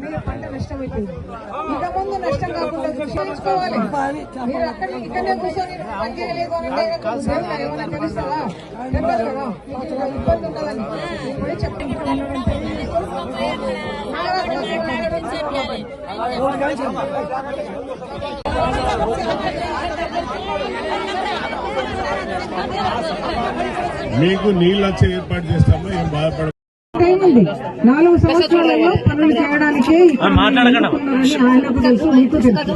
మీరు పంట నష్టమైపోయింది. ఇక ముందు నష్టం కాకుండా చూసుకోవాలి. మీరు ఇక్కడనే కూర్చొని పని చేయలేదు అని ఏమైనా తెలుస్తావా? ఇబ్బంది ఉంటుందని మీకు నీళ్ళు వచ్చే ఏర్పాటు చేస్తామో ఏం బాధపడ 4 సంవత్సరాలలో పనులు చేయడానికి ఆయనకు తెలుసు, మీకు తెలుసు.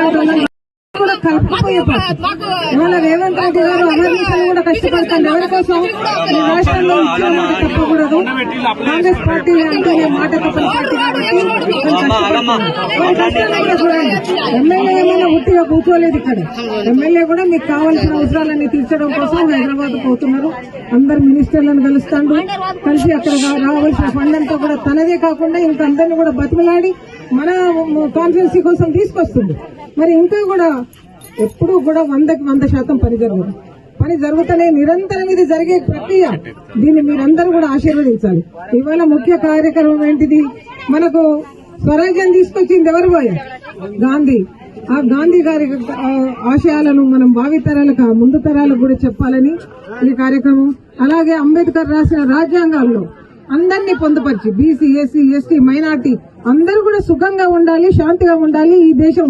మరి కూడా కలుపుకుపోయే ఇవాళ రేవంత్ రెడ్డి గారు అవేర్నెస్ కూడా కష్టపడతాను. ఎవరి కోసం ఈ రాష్ట్రంలో తప్పకూడదు. కాంగ్రెస్ పార్టీ అంటే మాట తప్పని పార్టీ కాబట్టి ఎమ్మెల్యే ఏమైనా ఉట్టిగా కూర్చోలేదు. ఇక్కడ ఎమ్మెల్యే కూడా మీకు కావాల్సిన అవసరాలన్నీ తీర్చడం కోసం హైదరాబాద్ పోతున్నారు. అందరు మినిస్టర్లను కలుస్తాడు. కలిసి అక్కడ రావాల్సిన ఫండ్ అంతా కూడా తనదే కాకుండా ఇంకా అందరినీ కూడా బతిమలాడి మన కాన్ఫరెన్సీ కోసం తీసుకొస్తుంది. మరి ఇంకా కూడా ఎప్పుడూ కూడా 100% పని జరుగుతూనే నిరంతరం ఇది జరిగే ప్రక్రియ. దీన్ని మీరందరూ కూడా ఆశీర్వదించాలి. ఇవాళ ముఖ్య కార్యక్రమం ఏంటిది? మనకు స్వరాజ్యం తీసుకొచ్చింది ఎవరు? గాంధీ. ఆ గాంధీ గారి ఆశయాలను మనం భావితరాలకు ముందు తరాలకు కూడా చెప్పాలని ఈ కార్యక్రమం. అలాగే అంబేద్కర్ రాసిన రాజ్యాంగాల్లో అందరినీ పొందుపరిచి బీసీ, ఎస్సీ, ఎస్టీ, మైనార్టీ అందరూ కూడా సుఖంగా ఉండాలి, శాంతిగా ఉండాలి. ఈ దేశం